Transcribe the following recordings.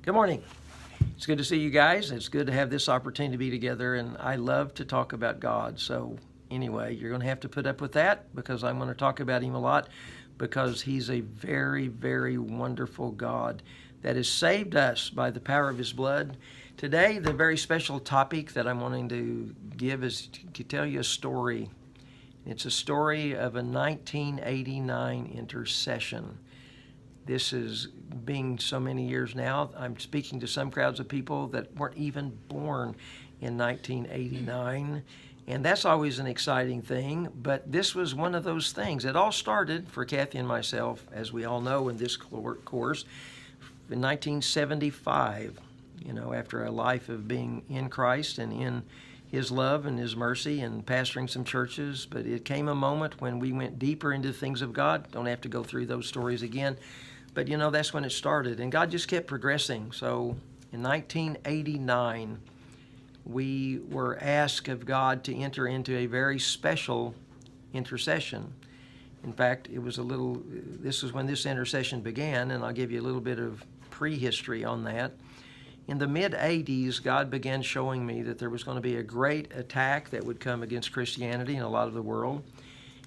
Good morning. It's good to see you guys. It's good to have this opportunity to be together, and I love to talk about God. So anyway, you're going to have to put up with that because I'm going to talk about Him a lot because He's a very, very wonderful God that has saved us by the power of His blood. Today, the very special topic that I'm wanting to give is to tell you a story. It's a story of a 1989 intercession. This is being so many years now. I'm speaking to some crowds of people that weren't even born in 1989. And that's always an exciting thing. But this was one of those things. It all started for Kathy and myself, as we all know in this course, in 1975. After a life of being in Christ and in His love and His mercy and pastoring some churches. But it came a moment when we went deeper into the things of God. Don't have to go through those stories again. But that's when it started, and God just kept progressing. So in 1989, we were asked of God to enter into a very special intercession. In fact, this is when this intercession began, and I'll give you a little bit of prehistory on that. In the mid-'80s, God began showing me that there was going to be a great attack that would come against Christianity in a lot of the world.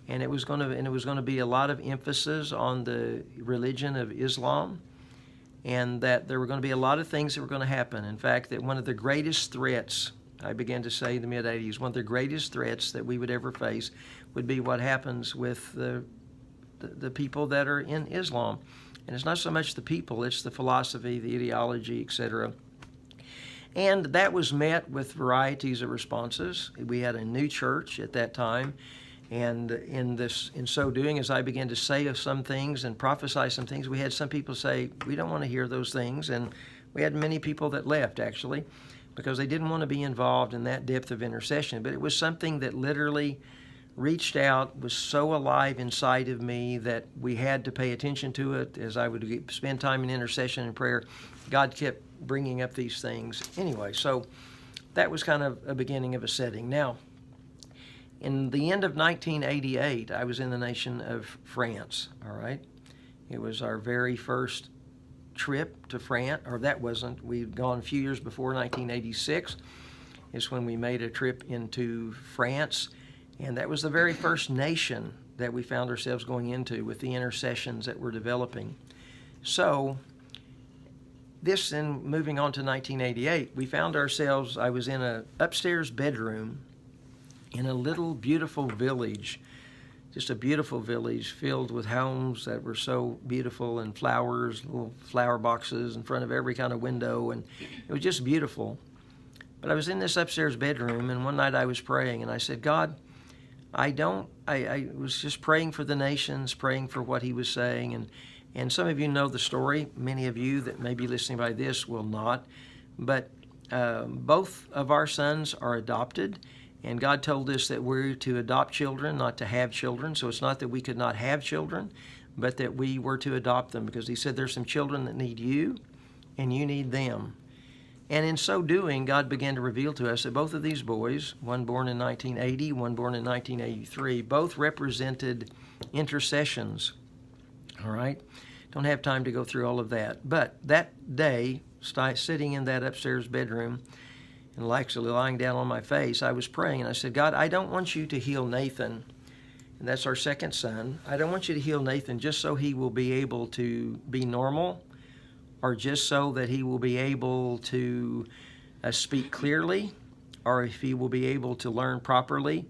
And it was going to be a lot of emphasis on the religion of Islam, and that there were going to be a lot of things that were going to happen. In fact, that one of the greatest threats, I began to say in the mid-'80s, one of the greatest threats that we would ever face would be what happens with the people that are in Islam. And it's not so much the people, it's the philosophy, the ideology, etc. And that was met with varieties of responses. We had a new church at that time. And in so doing, as I began to say some things and prophesy some things, we had some people say, we don't want to hear those things. And we had many people that left, actually, because they didn't want to be involved in that depth of intercession. But it was something that literally reached out, was so alive inside of me that we had to pay attention to it. As I would spend time in intercession and prayer, God kept bringing up these things. Anyway, so that was kind of a beginning of a setting. Now, in the end of 1988, I was in the nation of France, all right? It was our very first trip to France, or that wasn't. We'd gone a few years before, 1986 is when we made a trip into France, and that was the very first nation that we found ourselves going into with the intercessions that we're developing. So, this, and moving on to 1988, we found ourselves, I was in an upstairs bedroom in a little beautiful village, just a beautiful village filled with homes that were so beautiful, and flowers, little flower boxes in front of every kind of window, and it was just beautiful. But I was in this upstairs bedroom, and one night I was praying, and I said, God, I was just praying for the nations, praying for what He was saying, and some of you know the story. Many of you that may be listening by this will not, but both of our sons are adopted. And God told us that we're to adopt children, not to have children. So it's not that we could not have children, but that we were to adopt them, because He said there's some children that need you and you need them. And in so doing, God began to reveal to us that both of these boys, one born in 1980, one born in 1983, both represented intercessions. All right? Don't have time to go through all of that. But that day, sitting in that upstairs bedroom, and actually lying down on my face, I was praying, and I said, God, I don't want You to heal Nathan, and that's our second son. I don't want You to heal Nathan just so he will be able to be normal, or just so that he will be able to speak clearly, or if he will be able to learn properly.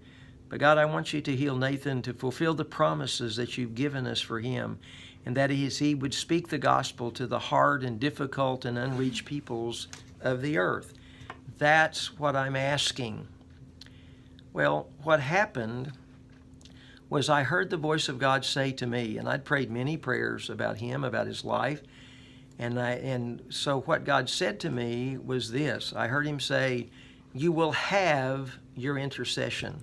But God, I want You to heal Nathan to fulfill the promises that You've given us for him, and that he would speak the gospel to the hard and difficult and unreached peoples of the earth. That's what I'm asking. Well, what happened was I heard the voice of God say to me, and I'd prayed many prayers about him, about his life, and so what God said to me was this. I heard Him say, you will have your intercession.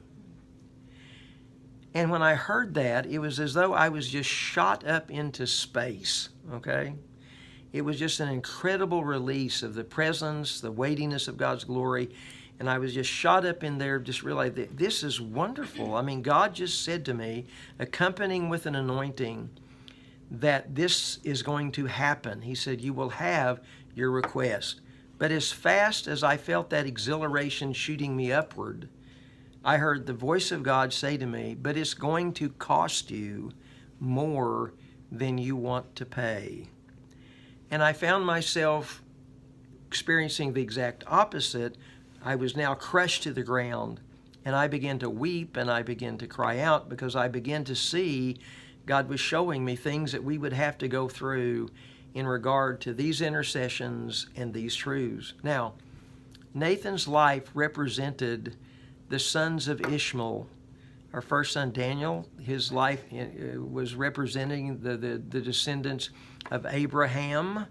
And when I heard that, it was as though I was just shot up into space, okay? It was just an incredible release of the presence, the weightiness of God's glory. And I was just shot up in there, just realized that this is wonderful. I mean, God just said to me, accompanying with an anointing, that this is going to happen. He said, you will have your request. But as fast as I felt that exhilaration shooting me upward, I heard the voice of God say to me, but it's going to cost you more than you want to pay. And I found myself experiencing the exact opposite. I was now crushed to the ground, and I began to weep and I began to cry out because I began to see God was showing me things that we would have to go through in regard to these intercessions and these truths. Now, Nathan's life represented the sons of Ishmael. Our first son, Daniel, his life was representing the descendants of Abraham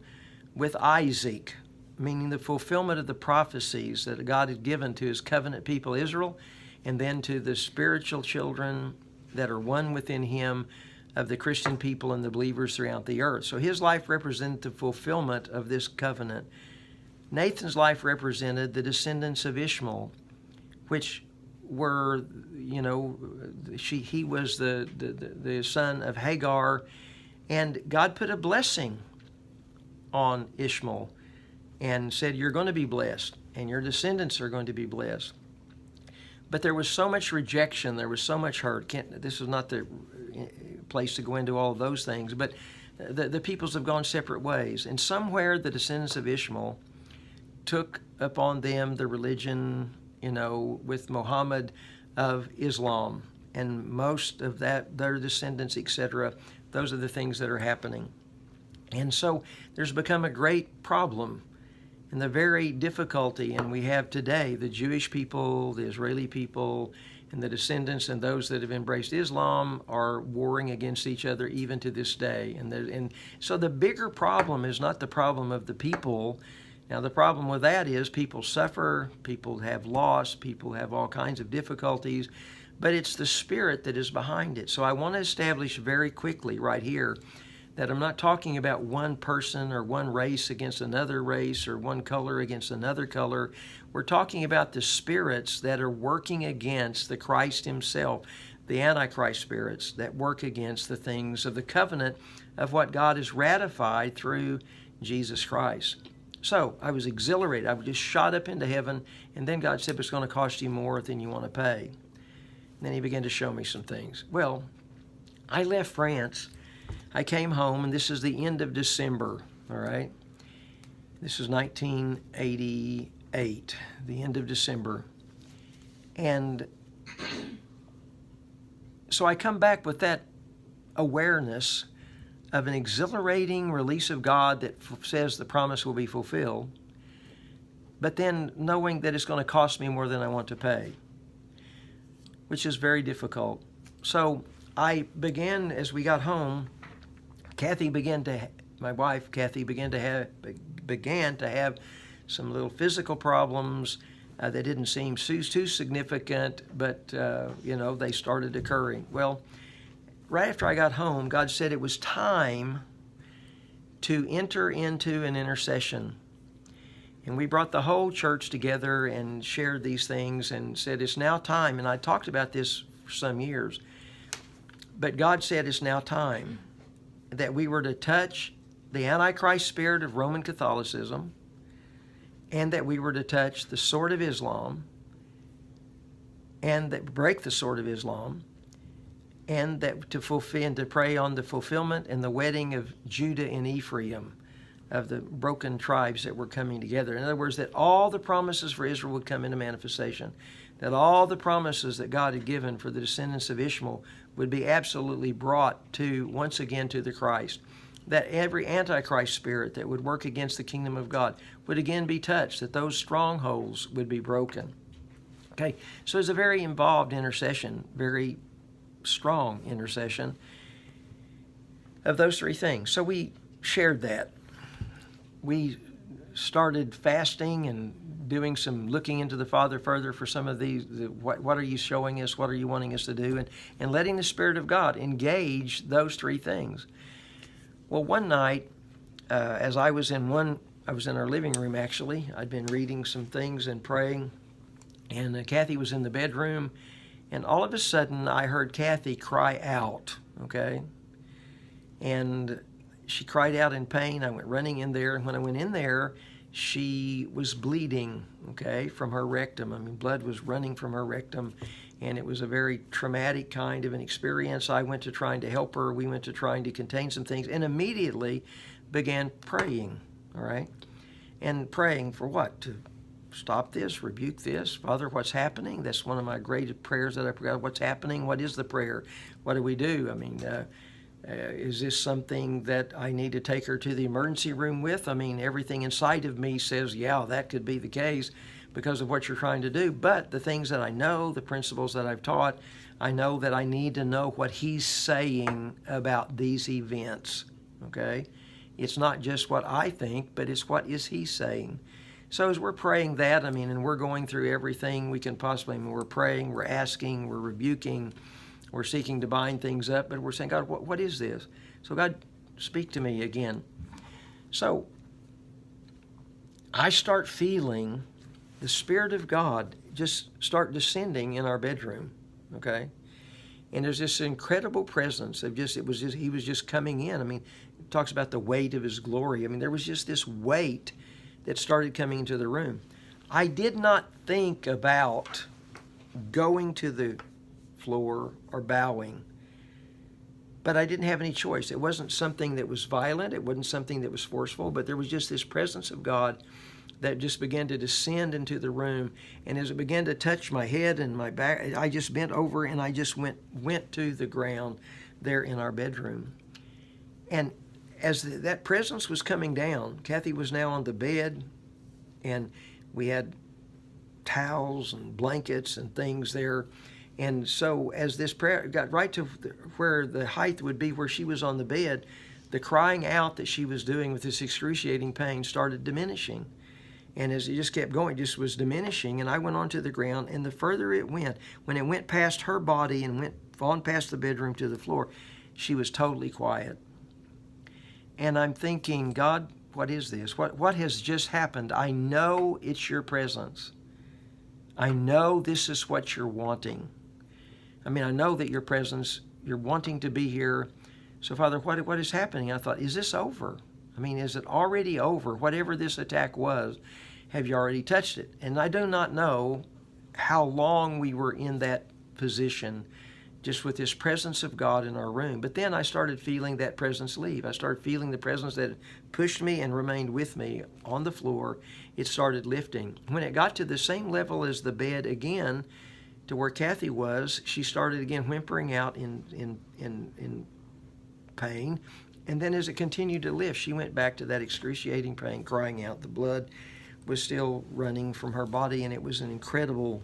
with Isaac, meaning the fulfillment of the prophecies that God had given to his covenant people Israel, and then to the spiritual children that are one within him of the Christian people and the believers throughout the earth. So his life represented the fulfillment of this covenant. Nathan's life represented the descendants of Ishmael, which were, he was the son of Hagar, and God put a blessing on Ishmael and said, you're going to be blessed, and your descendants are going to be blessed. But there was so much rejection, there was so much hurt. This is not the place to go into all of those things, but the peoples have gone separate ways. And somewhere the descendants of Ishmael took upon them the religion, with Muhammad, of Islam. And most of that, their descendants, etc., those are the things that are happening. And so there's become a great problem and the very difficulty, and we have today the Jewish people, the Israeli people, and the descendants and those that have embraced Islam are warring against each other even to this day. And so the bigger problem is not the problem of the people. Now, the problem with that is people suffer, people have loss, people have all kinds of difficulties, but it's the spirit that is behind it. So I want to establish very quickly right here that I'm not talking about one person or one race against another race or one color against another color. We're talking about the spirits that are working against the Christ himself, the Antichrist spirits that work against the things of the covenant of what God has ratified through Jesus Christ. So I was exhilarated. I was just shot up into heaven, and then God said, it's going to cost you more than you want to pay. And then he began to show me some things. Well, I left France. I came home, and this is the end of December, all right? This is 1988, the end of December. And so I come back with that awareness of an exhilarating release of God that says the promise will be fulfilled, but then knowing that it's going to cost me more than I want to pay, which is very difficult. So I began, as we got home, my wife Kathy began to have some little physical problems that didn't seem too significant, but they started occurring. Well, right after I got home, God said it was time to enter into an intercession. And we brought the whole church together and shared these things and said it's now time. And I talked about this for some years. But God said it's now time that we were to touch the Antichrist spirit of Roman Catholicism, and that we were to touch the sword of Islam, and that break the sword of Islam, and that to fulfill and to pray on the fulfillment and the wedding of Judah and Ephraim, of the broken tribes that were coming together. In other words, that all the promises for Israel would come into manifestation, that all the promises that God had given for the descendants of Ishmael would be absolutely brought to, once again, to the Christ, that every Antichrist spirit that would work against the kingdom of God would again be touched, that those strongholds would be broken. Okay, so it's a very involved intercession, very strong intercession of those three things. So we shared that. We started fasting and doing some looking into the Father further for some of these. What are you showing us? What are you wanting us to do? And letting the Spirit of God engage those three things. Well, one night, as I was in our living room actually. I'd been reading some things and praying, and Kathy was in the bedroom, and all of a sudden I heard Kathy cry out, okay? And she cried out in pain. I went running in there, and when I went in there, she was bleeding, okay, from her rectum. I mean, blood was running from her rectum, and it was a very traumatic kind of an experience. I went to trying to help her. We went to trying to contain some things, and immediately began praying, all right? And praying for what? To stop this, rebuke this. Father, what's happening? That's one of my great prayers that I forgot. What's happening? What is the prayer? What do we do? I mean, is this something that I need to take her to the emergency room with? I mean, everything inside of me says, yeah, that could be the case because of what you're trying to do. But the things that I know, the principles that I've taught, I know that I need to know what he's saying about these events, okay? It's not just what I think, but it's what is he saying. So as we're praying that, I mean, and we're going through everything we can possibly, I mean, we're praying, we're asking, we're rebuking, we're seeking to bind things up, but we're saying, God, what is this? So God, speak to me again. So I start feeling the Spirit of God just start descending in our bedroom, okay? And there's this incredible presence of he was just coming in. I mean, it talks about the weight of his glory. I mean, there was just this weight that started coming into the room. I did not think about going to the floor or bowing, but I didn't have any choice. It wasn't something that was violent. It wasn't something that was forceful, but there was just this presence of God that just began to descend into the room. And as it began to touch my head and my back, I just bent over and I just went to the ground there in our bedroom. And as that presence was coming down, Kathy was now on the bed, and we had towels and blankets and things there. And so as this prayer got right to where the height would be where she was on the bed, the crying out that she was doing with this excruciating pain started diminishing. And as it just kept going, it just was diminishing. And I went onto the ground, and the further it went, when it went past her body and went on past the bedroom to the floor, she was totally quiet. And I'm thinking, God, what is this? What has just happened? I know it's your presence. I know this is what you're wanting. I mean, I know that your presence, you're wanting to be here. So, Father, what is happening? I thought, is this over? I mean, is it already over? Whatever this attack was, have you already touched it? And I do not know how long we were in that position, just with this presence of God in our room. But then I started feeling that presence leave. I started feeling the presence that pushed me and remained with me on the floor. It started lifting. When it got to the same level as the bed again, to where Kathy was, she started again whimpering out in pain. And then as it continued to lift, she went back to that excruciating pain, crying out. The blood was still running from her body, and it was an incredible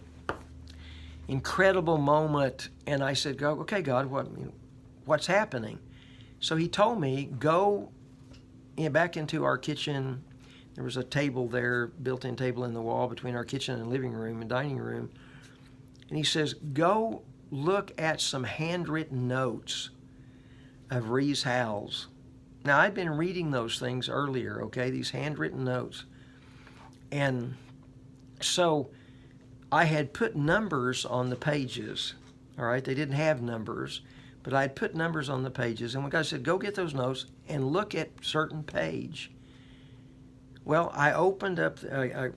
moment. And I said, "Go, okay, God, what's happening?" So he told me, go back into our kitchen. There was a table there, built-in table in the wall between our kitchen and living room and dining room. And he says, go look at some handwritten notes of Rees Howells. Now, I'd been reading those things earlier, okay, these handwritten notes. And so I had put numbers on the pages, all right? They didn't have numbers, but I had put numbers on the pages. And when God said, go get those notes and look at certain page. Well, I opened up, I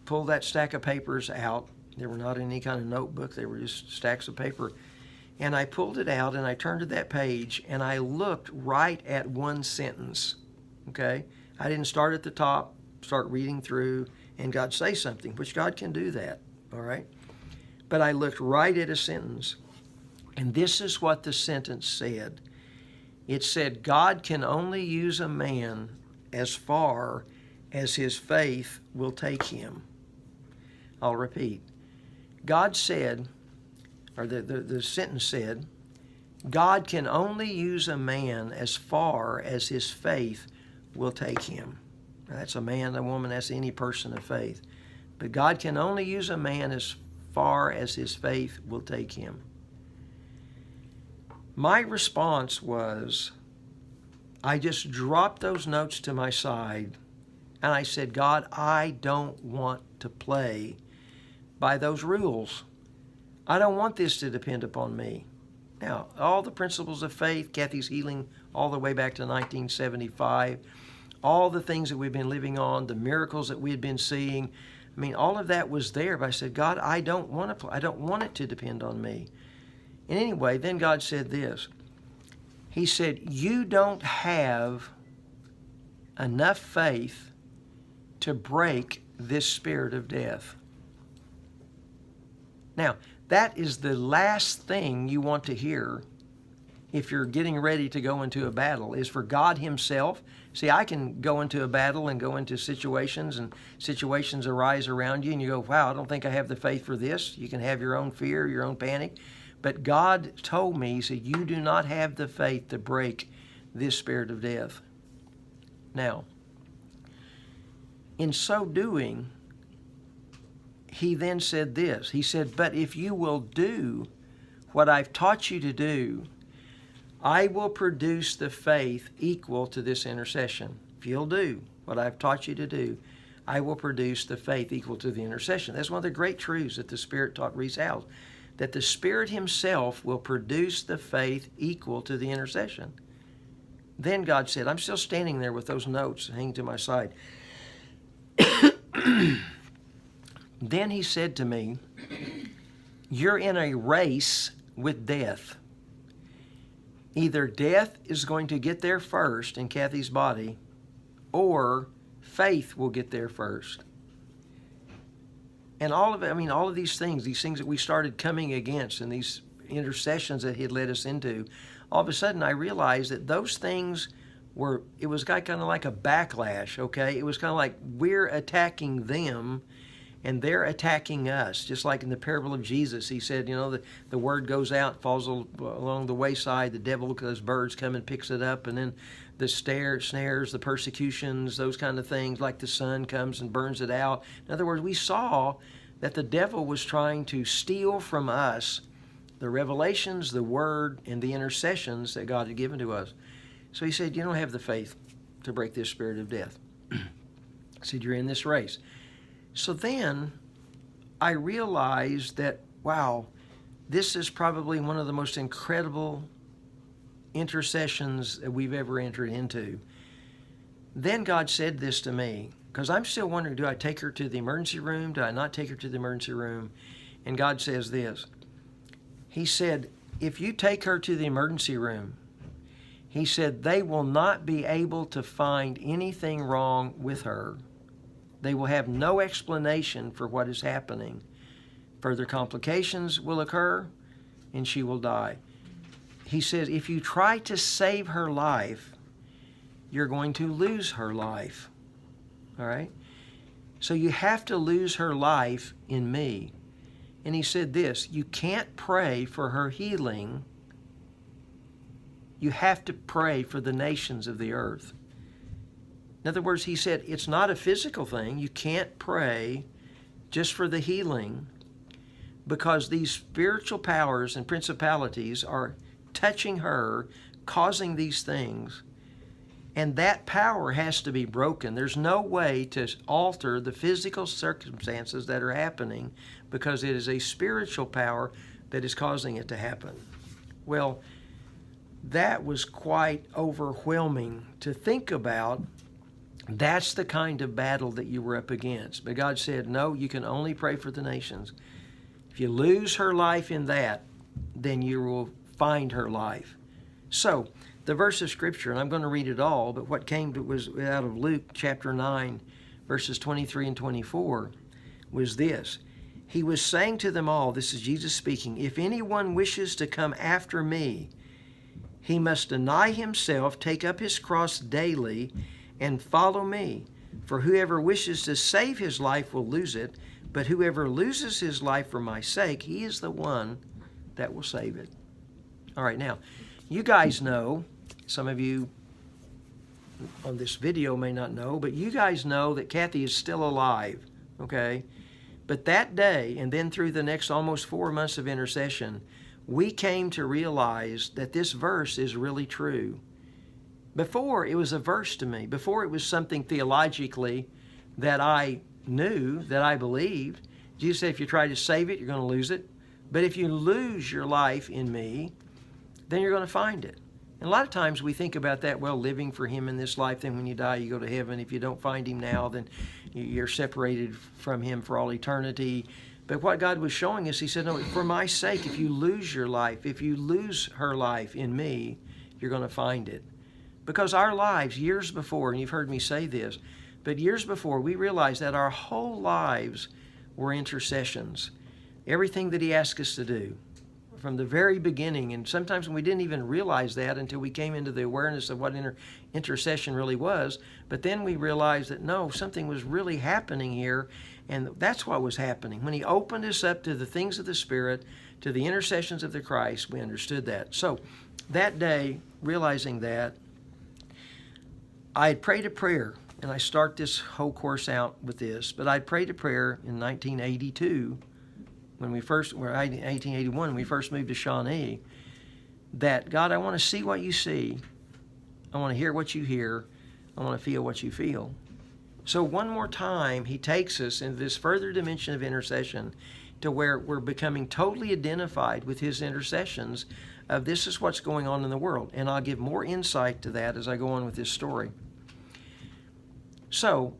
pulled that stack of papers out. They were not in any kind of notebook. They were just stacks of paper. And I pulled it out, and I turned to that page, and I looked right at one sentence, okay? I didn't start at the top, start reading through, and God say something, which God can do that, all right? But I looked right at a sentence, and this is what the sentence said. It said, God can only use a man as far as his faith will take him. I'll repeat. God said, or the sentence said, God can only use a man as far as his faith will take him. Now, that's a man, a woman, that's any person of faith. But God can only use a man as far as his faith will take him. My response was, I just dropped those notes to my side, and I said, God, I don't want to play by those rules. I don't want this to depend upon me. Now, all the principles of faith, Kathy's healing all the way back to 1975, all the things that we've been living on, the miracles that we had been seeing, I mean, all of that was there. But I said, God, I don't want it to depend on me. And anyway, then God said this. He said, you don't have enough faith to break this spirit of death. Now, that is the last thing you want to hear if you're getting ready to go into a battle, is for God himself. See, I can go into a battle and go into situations, and situations arise around you, and you go, wow, I don't think I have the faith for this. You can have your own fear, your own panic. But God told me, he said, you do not have the faith to break this spirit of death. Now, in so doing, he then said this. He said, but if you will do what I've taught you to do, I will produce the faith equal to this intercession. If you'll do what I've taught you to do, I will produce the faith equal to the intercession. That's one of the great truths that the Spirit taught Reese Howells, that the Spirit himself will produce the faith equal to the intercession. Then God said, I'm still standing there with those notes hanging to my side. Then he said to me, you're in a race with death. Either death is going to get there first in Kathy's body, or faith will get there first. And all of it, I mean, all of these things that we started coming against, and these intercessions that he had led us into, all of a sudden I realized that those things it was kind of like a backlash, okay? It was kind of like we're attacking them, and they're attacking us. Just like in the parable of Jesus, he said, you know, the word goes out, falls along the wayside, the devil, those birds come and picks it up, and then the snares, the persecutions, those kind of things, like the sun comes and burns it out. In other words, we saw that the devil was trying to steal from us the revelations, the word, and the intercessions that God had given to us. So he said, you don't have the faith to break this spirit of death. He said, you're in this race. So then I realized that, wow, this is probably one of the most incredible intercessions that we've ever entered into. Then God said this to me, because I'm still wondering, do I take her to the emergency room? Do I not take her to the emergency room? And God says this. He said, if you take her to the emergency room, he said, they will not be able to find anything wrong with her. They will have no explanation for what is happening. Further complications will occur, and she will die. He says, if you try to save her life, you're going to lose her life. All right? So you have to lose her life in me. And he said this, you can't pray for her healing. You have to pray for the nations of the earth. In other words, he said, it's not a physical thing. You can't pray just for the healing, because these spiritual powers and principalities are touching her, causing these things. And that power has to be broken. There's no way to alter the physical circumstances that are happening, because it is a spiritual power that is causing it to happen. Well, that was quite overwhelming to think about. That's the kind of battle that you were up against. But God said, no, you can only pray for the nations. If you lose her life in that, then you will find her life. So, the verse of Scripture, and I'm going to read it all, but what came to was out of Luke chapter 9, verses 23 and 24, was this. He was saying to them all, this is Jesus speaking, if anyone wishes to come after me, he must deny himself, take up his cross daily, and follow me. For whoever wishes to save his life will lose it, but whoever loses his life for my sake, he is the one that will save it. All right, now, you guys know, some of you on this video may not know, but you guys know that Kathy is still alive, okay? But that day, and then through the next almost 4 months of intercession, we came to realize that this verse is really true. Before, it was a verse to me. Before, it was something theologically that I knew, that I believed. Jesus said, if you try to save it, you're going to lose it. But if you lose your life in me, then you're going to find it. And a lot of times we think about that, well, living for Him in this life, then when you die, you go to heaven. If you don't find Him now, then you're separated from Him for all eternity. But what God was showing us, He said, no, for my sake, if you lose your life, if you lose her life in me, you're going to find it. Because our lives, years before, and you've heard me say this, but years before, we realized that our whole lives were intercessions. Everything that He asked us to do from the very beginning, and sometimes we didn't even realize that until we came into the awareness of what intercession really was, but then we realized that no, something was really happening here, and that's what was happening. When He opened us up to the things of the Spirit, to the intercessions of the Christ, we understood that. So that day, realizing that, I had prayed a prayer, and I start this whole course out with this, but I prayed a prayer in 1982, when we first, or 1881, when we first moved to Shawnee, that God, I want to see what you see, I want to hear what you hear, I want to feel what you feel. So one more time, He takes us into this further dimension of intercession to where we're becoming totally identified with His intercessions of this is what's going on in the world. And I'll give more insight to that as I go on with this story. So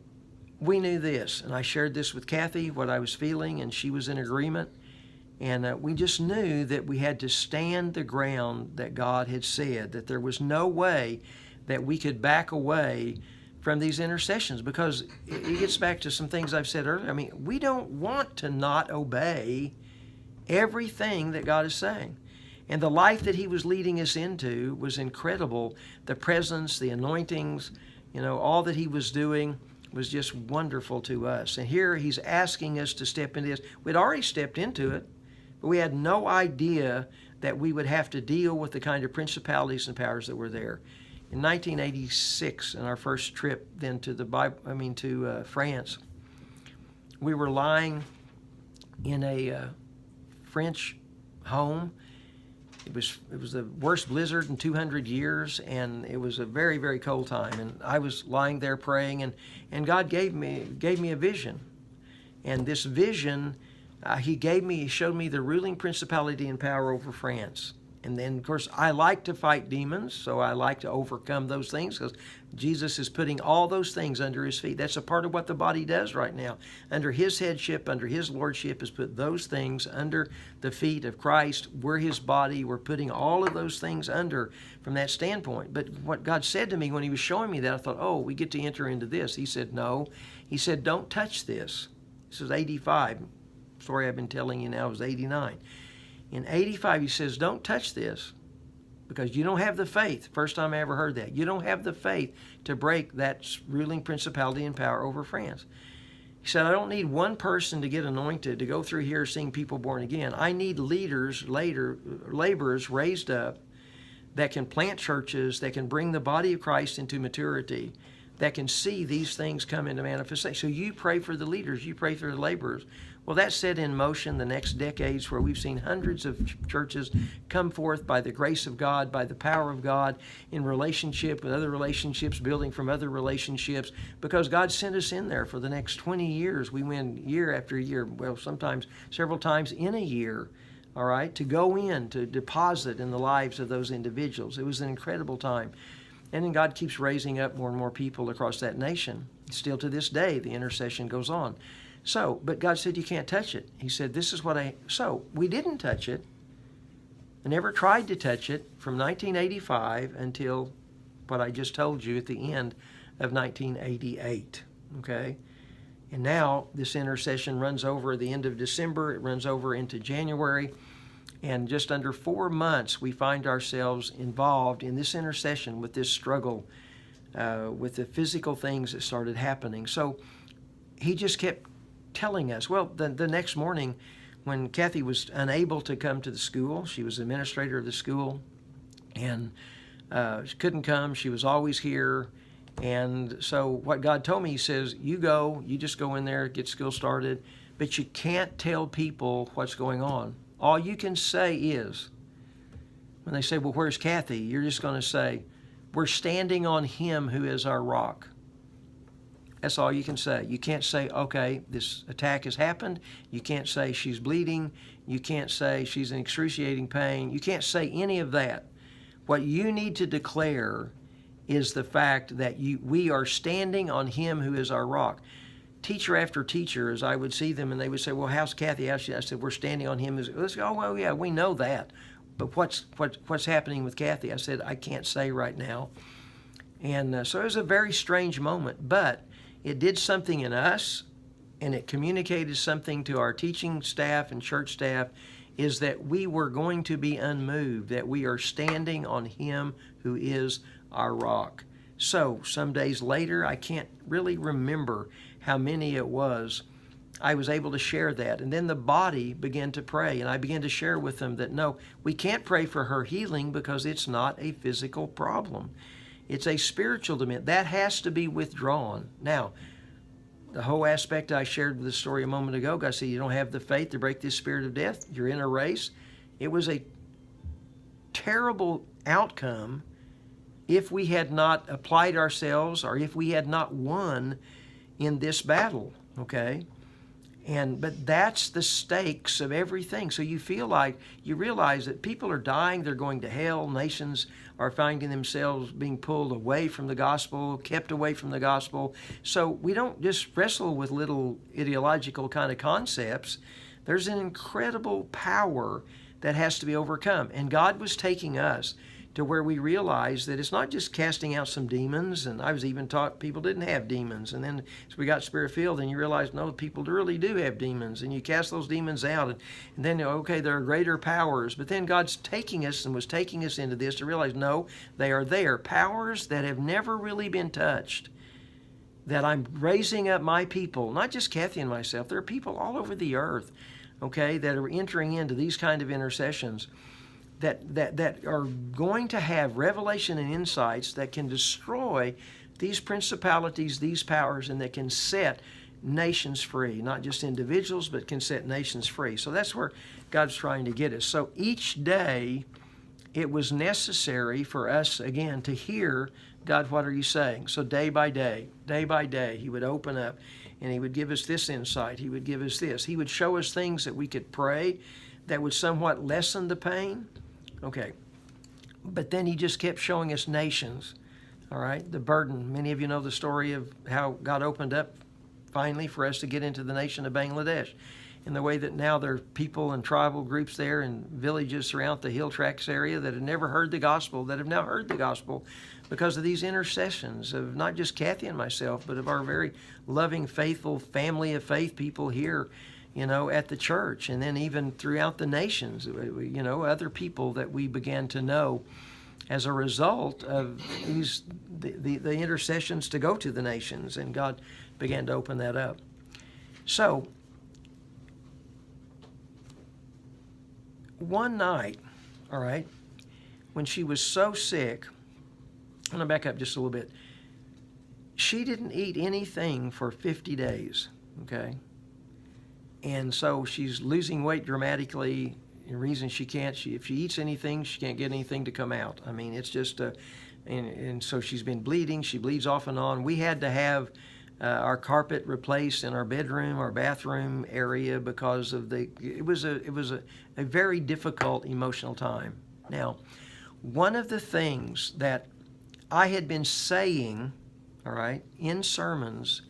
we knew this, and I shared this with Kathy, what I was feeling, and she was in agreement. And we just knew that we had to stand the ground that God had said, that there was no way that we could back away from these intercessions, because it gets back to some things I've said earlier. I mean, we don't want to not obey everything that God is saying. And the life that He was leading us into was incredible. The presence, the anointings, all that He was doing was just wonderful to us. And here He's asking us to step into this. We'd already stepped into it, but we had no idea that we would have to deal with the kind of principalities and powers that were there. In 1986, in our first trip then to France, we were lying in a French home. It was the worst blizzard in 200 years, and it was a very, very cold time. And I was lying there praying, and God gave me a vision. And this vision, He showed me the ruling principality and power over France. And then, of course, I like to fight demons, so I like to overcome those things, because Jesus is putting all those things under His feet. That's a part of what the body does right now. Under His headship, under His lordship, is put those things under the feet of Christ. We're His body. We're putting all of those things under from that standpoint. But what God said to me when He was showing me that, I thought, oh, we get to enter into this. He said, no. He said, don't touch this. This is 85. Story I've been telling you now is 89. In 85, He says, don't touch this, because you don't have the faith. First time I ever heard that. You don't have the faith to break that ruling principality and power over France. He said, I don't need one person to get anointed to go through here seeing people born again. I need leaders, laborers raised up that can plant churches, that can bring the body of Christ into maturity, that can see these things come into manifestation. So you pray for the leaders, you pray for the laborers. Well, that set in motion the next decades, where we've seen hundreds of churches come forth by the grace of God, by the power of God, in relationship with other relationships, building from other relationships, because God sent us in there for the next 20 years. We went year after year, well, sometimes several times in a year, all right, to go in, to deposit in the lives of those individuals. It was an incredible time. And then God keeps raising up more and more people across that nation. Still to this day, the intercession goes on. So, but God said, you can't touch it. He said, this is what so we didn't touch it. I never tried to touch it from 1985 until what I just told you at the end of 1988, okay? And now this intercession runs over the end of December. It runs over into January. And just under 4 months, we find ourselves involved in this intercession with this struggle, with the physical things that started happening. So He just kept telling us. Well, the next morning, when Kathy was unable to come to the school, she was the administrator of the school, and she couldn't come. She was always here. And so what God told me, He says, you just go in there, get school started, but you can't tell people what's going on. All you can say is, when they say, well, where's Kathy? You're just going to say, we're standing on Him who is our rock. That's all you can say. You can't say, okay, this attack has happened. You can't say she's bleeding. You can't say she's in excruciating pain. You can't say any of that. What you need to declare is the fact that we are standing on Him who is our rock. Teacher after teacher, as I would see them, and they would say, well, how's Kathy? I said, we're standing on Him. Let's go, oh, well, yeah, we know that. But what's happening with Kathy? I said, I can't say right now. And so it was a very strange moment, but it did something in us, and it communicated something to our teaching staff and church staff, is that we were going to be unmoved, that we are standing on Him who is our rock. So some days later, I can't really remember how many it was, I was able to share that. And then the body began to pray, and I began to share with them that no, we can't pray for her healing because it's not a physical problem. It's a spiritual dimension. That has to be withdrawn. Now, the whole aspect I shared with the story a moment ago, God said, you don't have the faith to break this spirit of death. You're in a race. It was a terrible outcome if we had not applied ourselves or if we had not won in this battle, okay? But that's the stakes of everything. So you realize that people are dying, they're going to hell, nations are finding themselves being pulled away from the gospel, kept away from the gospel. So we don't just wrestle with little ideological kind of concepts. There's an incredible power that has to be overcome. And God was taking us to where we realized that it's not just casting out some demons, and I was even taught people didn't have demons, and then as we got spirit-filled, and you realize, no, people really do have demons, and you cast those demons out, and then, okay, there are greater powers, but then God's taking us and was taking us into this to realize, no, they are there, powers that have never really been touched, that I'm raising up my people, not just Kathy and myself, there are people all over the earth, okay, that are entering into these kind of intercessions, that are going to have revelation and insights that can destroy these principalities, these powers, and that can set nations free. Not just individuals, but can set nations free. So that's where God's trying to get us. So each day, it was necessary for us, again, to hear, God, what are you saying? So day by day, He would open up, and He would give us this insight. He would give us this. He would show us things that we could pray that would somewhat lessen the pain. Okay, but then He just kept showing us nations, all right, the burden. Many of you know the story of how God opened up finally for us to get into the nation of Bangladesh, in the way that now there are people and tribal groups there and villages throughout the hill tracts area that had never heard the gospel, that have now heard the gospel because of these intercessions of not just Kathy and myself, but of our very loving, faithful family of faith people here, at the church, and then even throughout the nations, other people that we began to know as a result of the intercessions to go to the nations, and God began to open that up. So, one night, all right, when she was so sick, I'm going to back up just a little bit. She didn't eat anything for 50 days, okay? And so she's losing weight dramatically. The reason she can't, if she eats anything, she can't get anything to come out. I mean, it's just, and so she's been bleeding. She bleeds off and on. We had to have our carpet replaced in our bedroom, our bathroom area because of it was a very difficult emotional time. Now, one of the things that I had been saying, all right, in sermons,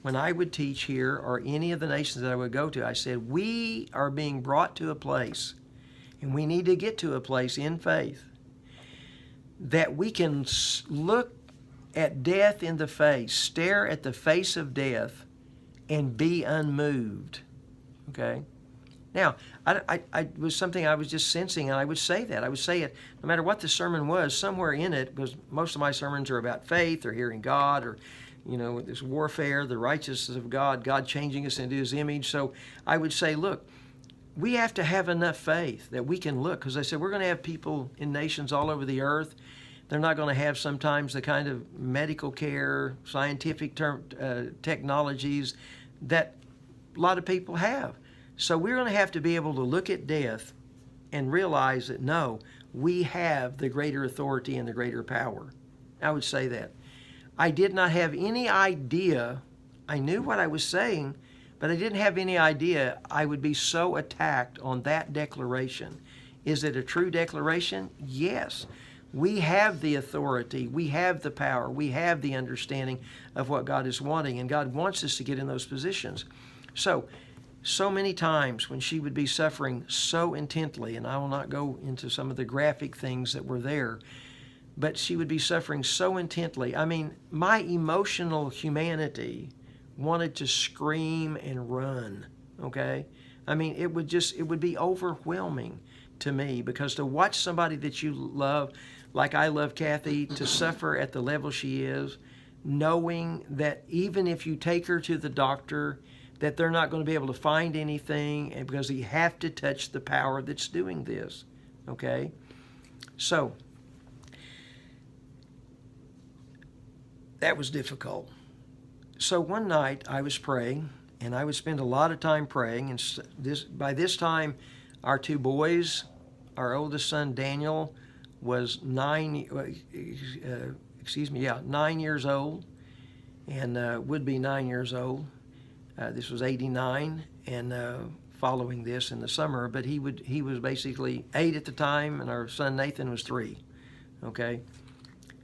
when I would teach here or any of the nations that I would go to, I said, we are being brought to a place, and we need to get to a place in faith that we can look at death in the face, stare at the face of death, and be unmoved. Okay? Now, I was something I was just sensing, and I would say that. I would say it no matter what the sermon was, somewhere in it, because most of my sermons are about faith or hearing God or this warfare, the righteousness of God, God changing us into His image. So I would say, look, we have to have enough faith that we can look, because I said we're going to have people in nations all over the earth. They're not going to have sometimes the kind of medical care, scientific technologies that a lot of people have. So we're going to have to be able to look at death and realize that, no, we have the greater authority and the greater power. I would say that. I did not have any idea. I knew what I was saying, but I didn't have any idea I would be so attacked on that declaration. Is it a true declaration? Yes. We have the authority, we have the power, we have the understanding of what God is wanting, and God wants us to get in those positions. So many times when she would be suffering so intently, and I will not go into some of the graphic things that were there, but she would be suffering so intently. I mean, my emotional humanity wanted to scream and run, okay? I mean, it would be overwhelming to me, because to watch somebody that you love, like I love Kathy, to suffer at the level she is, knowing that even if you take her to the doctor, that they're not going to be able to find anything, and because you have to touch the power that's doing this, okay? So that was difficult. So one night I was praying, and I would spend a lot of time praying, and by this time our two boys, our oldest son Daniel was 9 years old, and would be 9 years old. This was 89, and following this in the summer, but he was basically 8 at the time, and our son Nathan was 3, okay?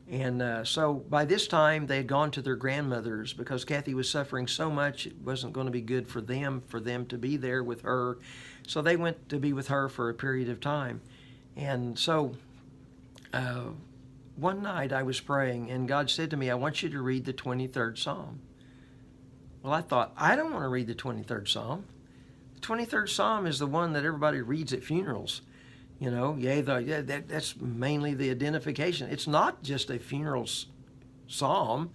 And so by this time they had gone to their grandmother's, because Kathy was suffering so much it wasn't going to be good for them to be there with her. So they went to be with her for a period of time. And so one night I was praying, and God said to me, I want you to read the 23rd Psalm. Well, I thought, I don't want to read the 23rd Psalm. The 23rd Psalm is the one that everybody reads at funerals. You know, that's mainly the identification. It's not just a funeral psalm.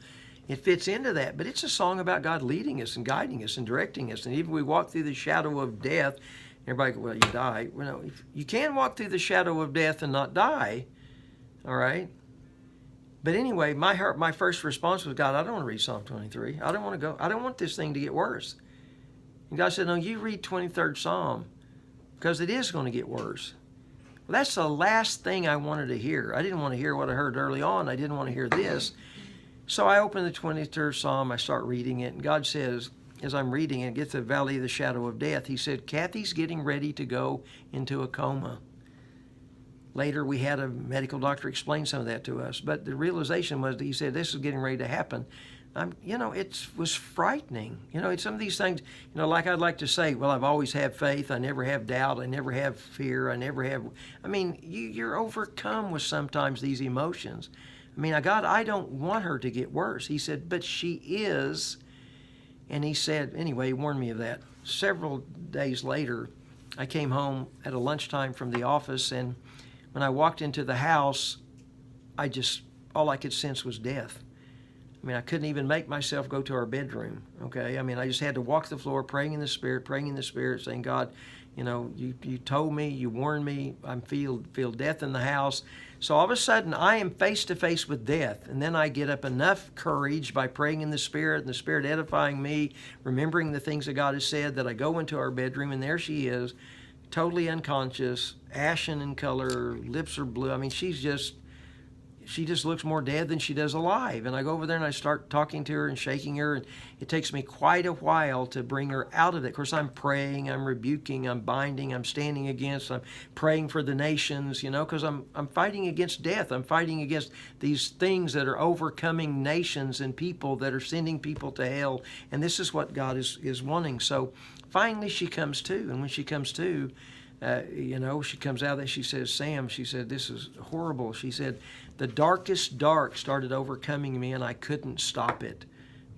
It fits into that, but it's a song about God leading us and guiding us and directing us. And even we walk through the shadow of death, everybody goes, well, you die. Well, no, you can walk through the shadow of death and not die, all right? But anyway, my first response was, God, I don't want to read Psalm 23. I don't want to go. I don't want this thing to get worse. And God said, no, you read 23rd Psalm, because it is going to get worse. Well, that's the last thing I wanted to hear. I didn't want to hear what I heard early on. I didn't want to hear this. So I opened the 23rd Psalm. I start reading it. And God says, as I'm reading it, get to the valley of the shadow of death, he said, Kathy's getting ready to go into a coma. Later, we had a medical doctor explain some of that to us. But the realization was that he said, this is getting ready to happen. It was frightening. It's some of these things, like I'd like to say, well, I've always had faith. I never have doubt. I never have fear. You're overcome with sometimes these emotions. God, I don't want her to get worse. He said, but she is. And he said, anyway, he warned me of that. Several days later, I came home at a lunchtime from the office, and when I walked into the house, all I could sense was death. I couldn't even make myself go to our bedroom, okay? I just had to walk the floor praying in the Spirit, saying, God, you told me, you warned me, I feel death in the house. So all of a sudden, I am face to face with death. And then I get up enough courage by praying in the Spirit, and the Spirit edifying me, remembering the things that God has said, that I go into our bedroom, and there she is, totally unconscious, ashen in color, lips are blue. She just looks more dead than she does alive. And I go over there and I start talking to her and shaking her, and it takes me quite a while to bring her out of it. Of course, I'm praying, I'm rebuking, I'm binding, I'm standing against, I'm praying for the nations, because I'm fighting against death. I'm fighting against these things that are overcoming nations and people that are sending people to hell. And this is what God is wanting. So finally she comes to, and when she comes to, she comes out of that, she says, Sam, she said, this is horrible. She said, the darkest dark started overcoming me, and I couldn't stop it,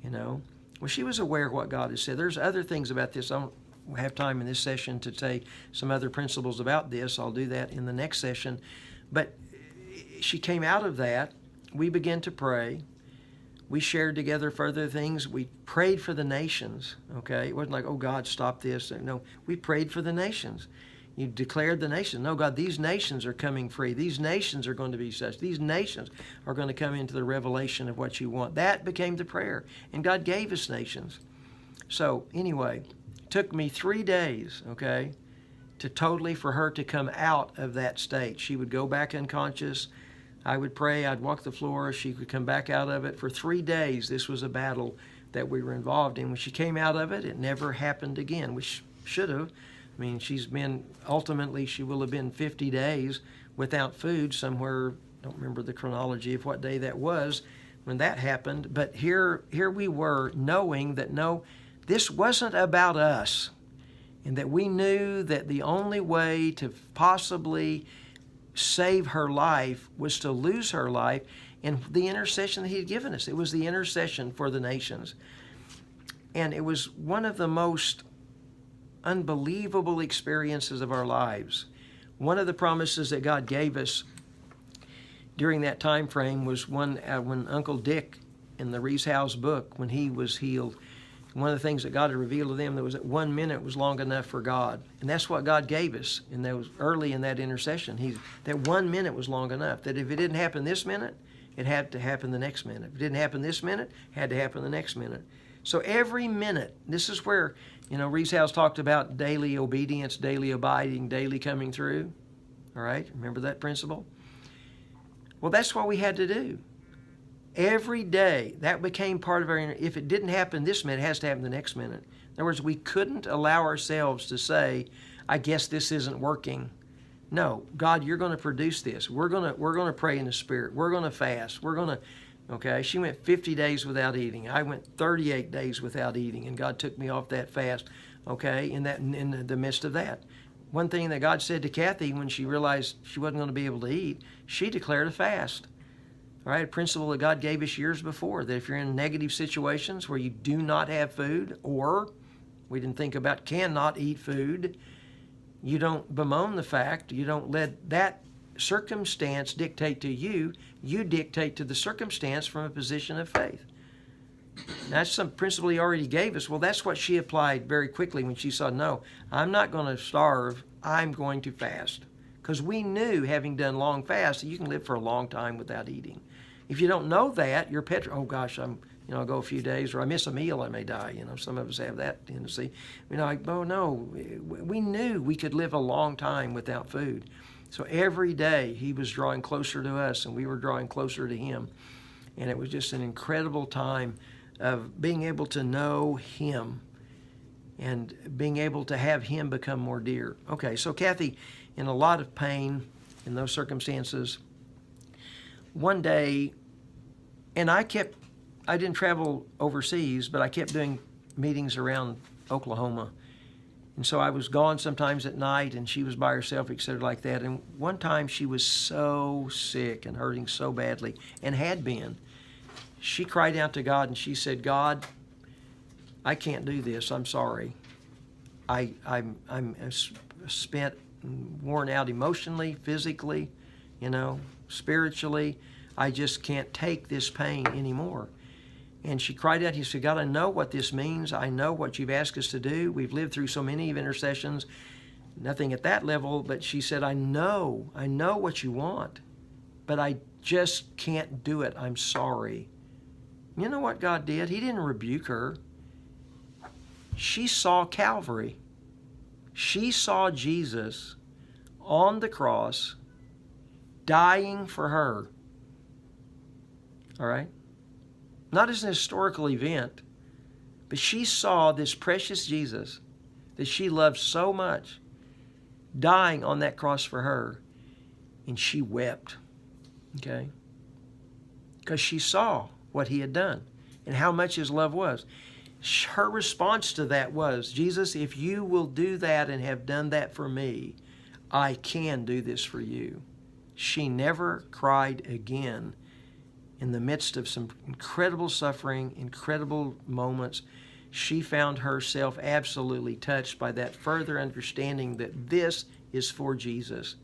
Well, she was aware of what God has said. There's other things about this. I don't have time in this session to say some other principles about this. I'll do that in the next session. But she came out of that. We began to pray. We shared together further things. We prayed for the nations, okay? It wasn't like, oh, God, stop this. No, we prayed for the nations. You declared the nation. No, God, these nations are coming free. These nations are going to be such. These nations are going to come into the revelation of what you want. That became the prayer. And God gave us nations. So anyway, it took me 3 days, okay, for her to come out of that state. She would go back unconscious. I would pray. I'd walk the floor. She could come back out of it. For 3 days, this was a battle that we were involved in. When she came out of it, it never happened again, which should have. Ultimately, she will have been 50 days without food somewhere don't remember the chronology of what day that was when that happened, but here we were knowing that no, this wasn't about us, and that we knew that the only way to possibly save her life was to lose her life in the intercession that he had given us. It was the intercession for the nations. And it was one of the most unbelievable experiences of our lives. One of the promises that God gave us during that time frame was one when Uncle Dick in the Rees Howes book, when he was healed, one of the things that God had revealed to them, that was that 1 minute was long enough for God. And that's what God gave us. And that was early in that intercession. That 1 minute was long enough. That if it didn't happen this minute, it had to happen the next minute. If it didn't happen this minute, it had to happen the next minute. So every minute, this is where, Rees Howes talked about daily obedience, daily abiding, daily coming through. All right? Remember that principle? Well, that's what we had to do. Every day, that became part of our, if it didn't happen this minute, it has to happen the next minute. In other words, we couldn't allow ourselves to say, I guess this isn't working. No, God, you're going to produce this. We're going to pray in the Spirit. We're going to fast. Okay, she went 50 days without eating. I went 38 days without eating, and God took me off that fast, okay, in the midst of that. One thing that God said to Kathy when she realized she wasn't going to be able to eat, she declared a fast. All right, a principle that God gave us years before, that if you're in negative situations where you do not have food, or we didn't think about cannot eat food, you don't bemoan the fact, you don't let that circumstance dictate to you, you dictate to the circumstance from a position of faith. That's some principle he already gave us. Well, that's what she applied very quickly when she said, no, I'm not going to starve, I'm going to fast. Because we knew, having done long fasts, that you can live for a long time without eating. If you don't know that, you're oh gosh, I'll go a few days, or I miss a meal, I may die. Some of us have that tendency. Oh no, we knew we could live a long time without food. So every day he was drawing closer to us, and we were drawing closer to him. And it was just an incredible time of being able to know him and being able to have him become more dear. Okay, so Kathy, in a lot of pain in those circumstances, one day, and I didn't travel overseas, but I kept doing meetings around Oklahoma. And so I was gone sometimes at night, and she was by herself, etc. like that. And one time she was so sick and hurting so badly, and had been. She cried out to God, and she said, God, I can't do this. I'm sorry. I'm spent, worn out emotionally, physically, spiritually. I just can't take this pain anymore. And she cried out. He said, God, I know what this means. I know what you've asked us to do. We've lived through so many intercessions, nothing at that level, but she said, I know what you want, but I just can't do it. I'm sorry. You know what God did? He didn't rebuke her. She saw Calvary. She saw Jesus on the cross dying for her. All right? Not as an historical event, but she saw this precious Jesus that she loved so much dying on that cross for her, and she wept. Okay? Because she saw what he had done and how much his love was. Her response to that was, Jesus, if you will do that and have done that for me, I can do this for you. She never cried again in the midst of some incredible suffering, incredible moments. She found herself absolutely touched by that further understanding that this is for Jesus.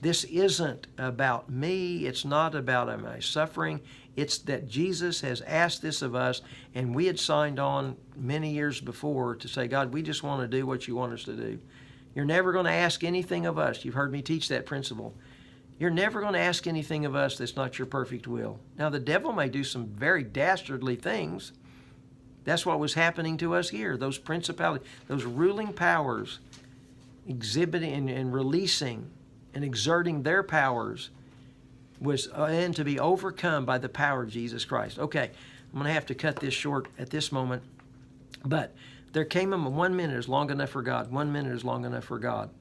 This isn't about me. It's not about my suffering. It's that Jesus has asked this of us, and we had signed on many years before to say, God, we just want to do what you want us to do. You're never going to ask anything of us. You've heard me teach that principle. You're never going to ask anything of us that's not your perfect will. Now, the devil may do some very dastardly things. That's what was happening to us here. Those principalities, those ruling powers exhibiting and releasing and exerting their powers was and to be overcome by the power of Jesus Christ. Okay, I'm going to have to cut this short at this moment, but there came a 1 minute is long enough for God. 1 minute is long enough for God.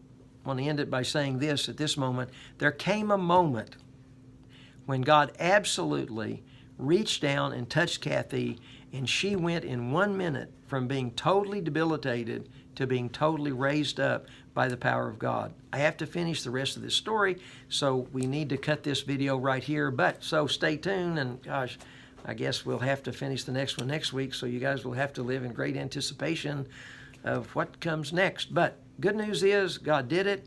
I want to end it by saying this at this moment. There came a moment when God absolutely reached down and touched Kathy, and she went in 1 minute from being totally debilitated to being totally raised up by the power of God. I have to finish the rest of this story, so we need to cut this video right here. But so stay tuned, and gosh, I guess we'll have to finish the next one next week, so you guys will have to live in great anticipation of what comes next. But good news is God did it.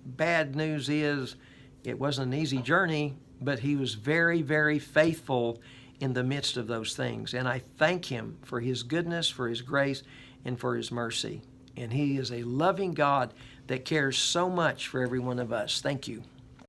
Bad news is it wasn't an easy journey, but he was very, very faithful in the midst of those things. And I thank him for his goodness, for his grace, and for his mercy. And he is a loving God that cares so much for every one of us. Thank you.